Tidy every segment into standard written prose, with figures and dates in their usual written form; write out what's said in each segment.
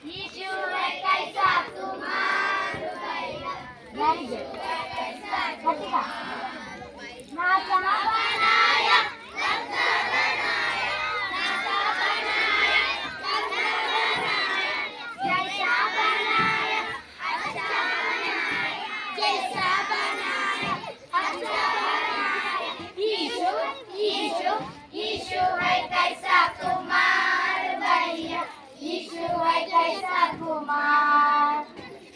यीशु है कैसा कुमार भैया, वेरी गुड, गट्टिगा नाचा बनाया, नाचा बनाया, नाचा बनाया, नाचा बनाया, जैसा बनाया, अच्छा बनाया, जैसा बनाया, अच्छा बनाया। यीशु यीशु यीशु है कैसा कुमार भैया, यीशु है कैसा कुमार,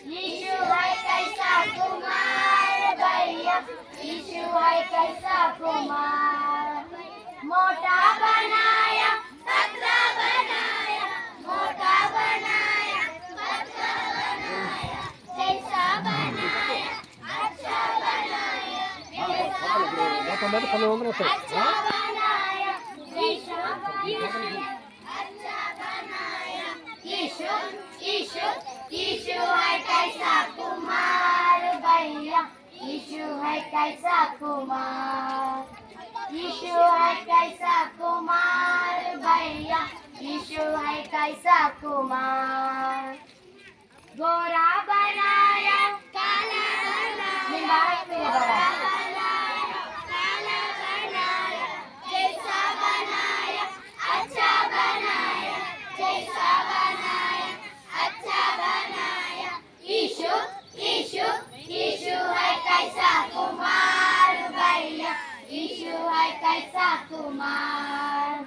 यीशु है कैसा कुमार भैया, यीशु है कैसा कुमार। मोटा बनाया, पतला बनाया, मोटा बनाया, पतला बनाया, जैसा बनाया, अच्छा बनाया, जैसा बनाया, अच्छा बनाया, जैसा बनाया, अच्छा बनाया। यीशु यीशु यीशु है कैसा कुमार भैया, यीशु है कैसा कुमार, यीशु है कैसा कुमार भैया, यीशु है कैसा कुमार। गोरा बनाया, काला बनाया, गोरा बनाया, काला बनाया, जैसा बनाया, अच्छा बनाया, जैसा बनाया, अच्छा बनाया। यीशु यीशु यीशु है कैसा कुमार भैया, यीशु है कैसा कुमार,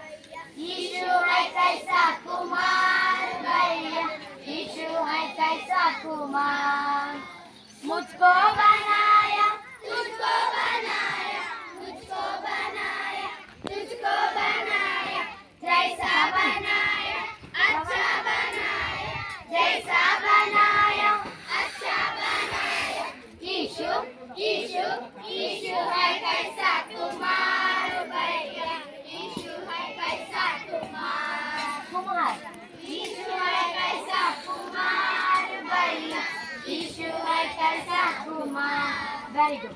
यीशु है कैसा कुमार भैया, यीशु है कैसा कुमार। मुझको बनाया, तुझको बनाया, मुझको बनाया, तुझको बनाया, जैसा बनाया, अच्छा बनाया, जैसा बनाया, अच्छा बनाया। यीशु यीशु यीशु है कैसा कुमार भैया, यीशु है कैसा कुमार, यीशु है कैसा कुमार भैया, यीशु है कैसा कुमार। Very good.